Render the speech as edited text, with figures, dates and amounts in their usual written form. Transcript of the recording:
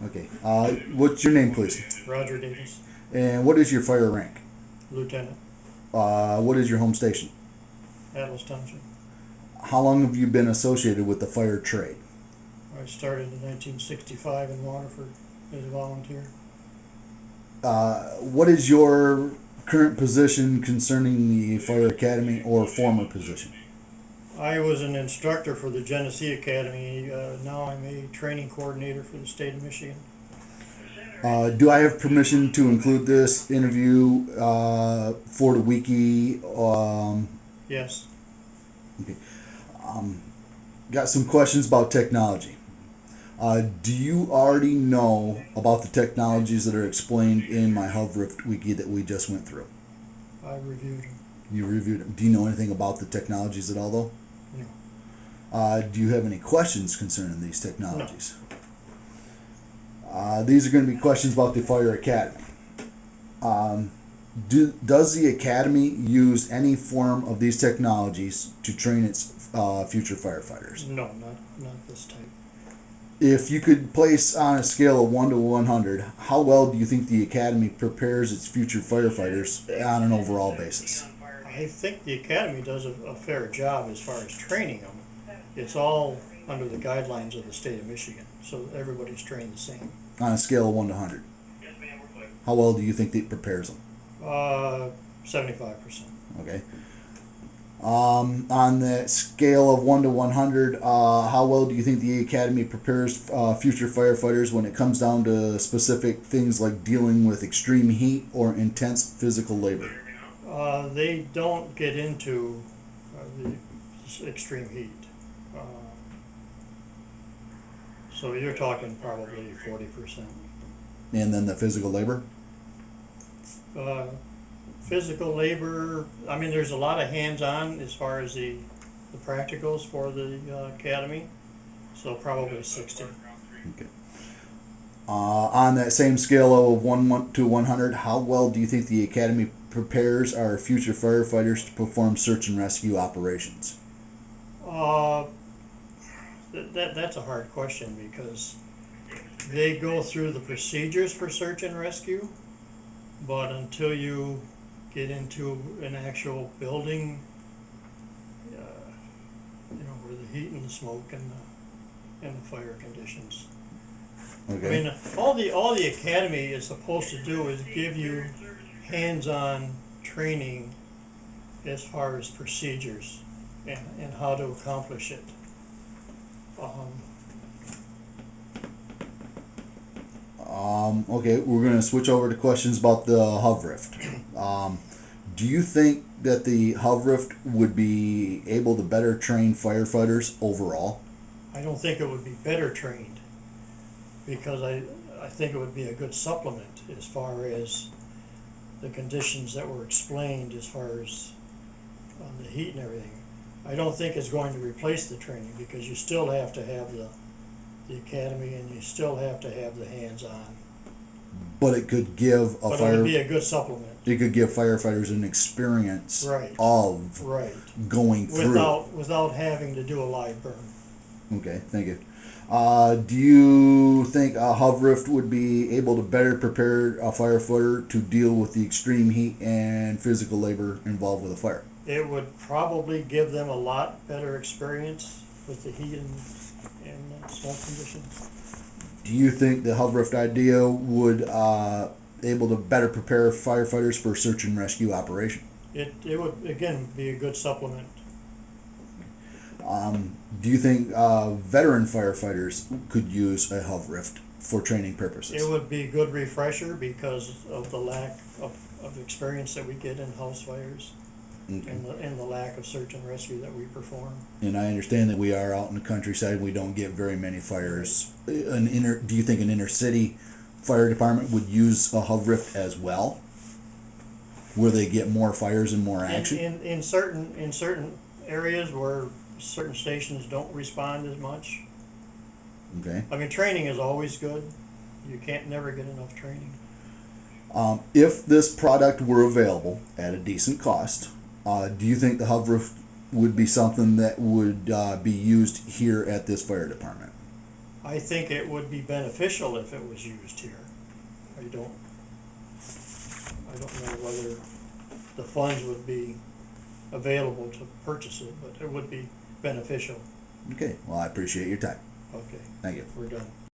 Okay. What's your name, please? Roger Davis, And what is your fire rank? Lieutenant, What is your home station? Atlas Township. How long have you been associated with the fire trade? I started in 1965 in Waterford as a volunteer. What is your current position concerning the fire academy or former position? I was an instructor for the Genesee Academy. Now I'm a training coordinator for the state of Michigan. Do I have permission to include this interview for the wiki? Yes, Okay. Got some questions about technology. Do you already know about the technologies that are explained in my HubRift wiki that we just went through? I reviewed them. You reviewed them. Do you know anything about the technologies at all, though? No. Do you have any questions concerning these technologies? These are going to be questions about the Fire Academy. Does the Academy use any form of these technologies to train its future firefighters? No, not this type. If you could place on a scale of 1 to 100, how well do you think the Academy prepares its future firefighters on an overall basis? I think the Academy does a fair job as far as training them. It's all under the guidelines of the state of Michigan, so everybody's trained the same. On a scale of 1 to 100, how well do you think it prepares them? 75%. Okay. On the scale of 1 to 100, how well do you think the Academy prepares future firefighters when it comes down to specific things like dealing with extreme heat or intense physical labor? They don't get into the extreme heat. Uh, so you're talking probably 40%. And then the physical labor? Uh, Physical labor, I mean, there's a lot of hands-on as far as the practicals for the academy, so probably 60. Okay. On that same scale of 1 to 100, how well do you think the Academy prepares our future firefighters to perform search and rescue operations? Uh, that's a hard question because they go through the procedures for search and rescue, but until you get into an actual building, where the heat and the smoke and the fire conditions. Okay. I mean, all the academy is supposed to do is give you hands-on training as far as procedures and how to accomplish it. Okay, we're going to switch over to questions about the HubRift. Do you think that the HubRift would be able to better train firefighters overall? I don't think it would be better trained because I think it would be a good supplement as far as the conditions that were explained as far as the heat and everything. I don't think it's going to replace the training because you still have to have the academy and you still have to have the hands-on. But it could give a But it would be a good supplement. It could give firefighters an experience Right. of Right. going through without having to do a live burn. Okay, thank you. Do you think a HubRift would be able to better prepare a firefighter to deal with the extreme heat and physical labor involved with a fire? It would probably give them a lot better experience with the heat and smoke conditions. Do you think the HubRift idea would able to better prepare firefighters for search and rescue operation? It would again be a good supplement. Do you think veteran firefighters could use a HubRift for training purposes? It would be a good refresher because of the lack of experience that we get in house fires. Okay. And the lack of search and rescue that we perform. And I understand that we are out in the countryside. We don't get very many fires. Do you think an inner city fire department would use a HubRift as well, where they get more fires and more action? In certain areas where certain stations don't respond as much. Okay. I mean, training is always good. You can't never get enough training. If this product were available at a decent cost, do you think the HubRift would be something that would be used here at this fire department? I think it would be beneficial if it was used here. I don't know whether the funds would be available to purchase it, but it would be beneficial. Okay, well, I appreciate your time. Okay, Thank you. we're done.